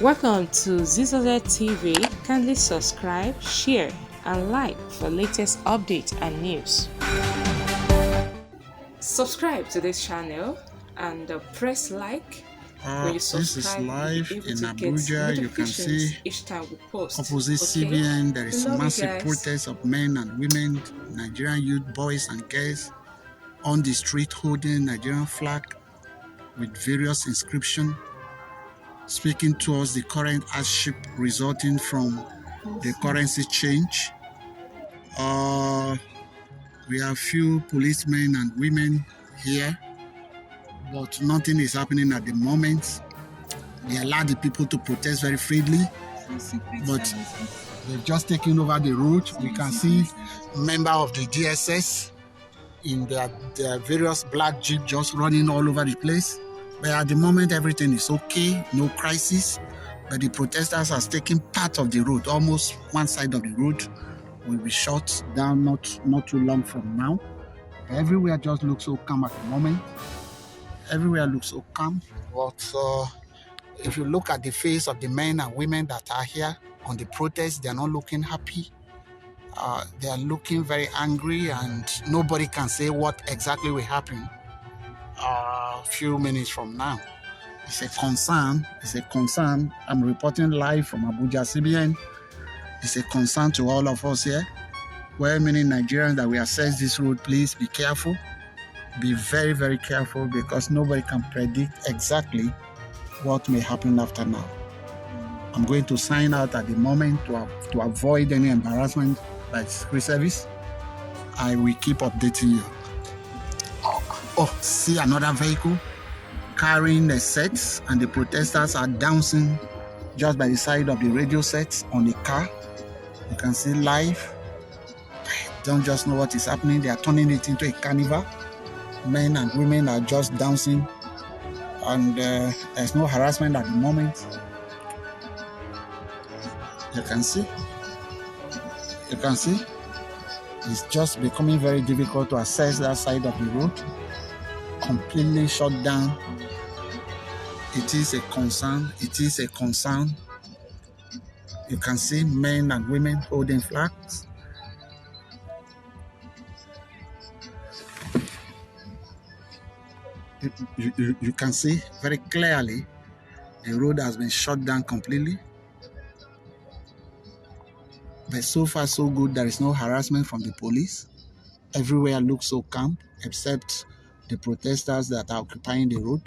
Welcome to Zisodel TV. Kindly subscribe, share, and like for latest updates and news. Subscribe to this channel and press like. When you This is subscribe, you'll live be able in to get Abuja. You can notifications see each time we post. opposite Okay? CBN. There We is love you massive guys. protest of men and women, Nigerian youth, boys and girls on the street holding Nigerian flag with various inscriptions, speaking towards the current hardship resulting from the currency change. Uh, we have few policemen and women here, but nothing is happening at the moment. They allow the people to protest very freely, but they've just taken over the road. We can see member of the DSS in their various black jeep just running all over the place. But at the moment, everything is okay, no crisis. But the protesters are taking part of the road, almost one side of the road will be shut down not too long from now. Everywhere just looks so calm at the moment. Everywhere looks so calm. But if you look at the face of the men and women that are here on the protest, they are not looking happy. They are looking very angry, and nobody can say what exactly will happen a few minutes from now. It's a concern. It's a concern. I'm reporting live from Abuja CBN. It's a concern to all of us here. Well, many Nigerians that we access this road, please be careful. Be very, very careful, because nobody can predict exactly what may happen after now. I'm going to sign out at the moment to avoid any embarrassment by the Secret Service. I will keep updating you. Oh, see another vehicle carrying the sets, and the protesters are dancing just by the side of the radio sets on the car. You can see live. I don't just know what is happening. They are turning it into a carnival. Men and women are just dancing, and there's no harassment at the moment. You can see. It's just becoming very difficult to access that side of the road. Completely shut down. It is a concern. You can see men and women holding flags. You can see very clearly the road has been shut down completely. But so far so good. There is no harassment from the police. Everywhere looks so calm, except the protesters that are occupying the road.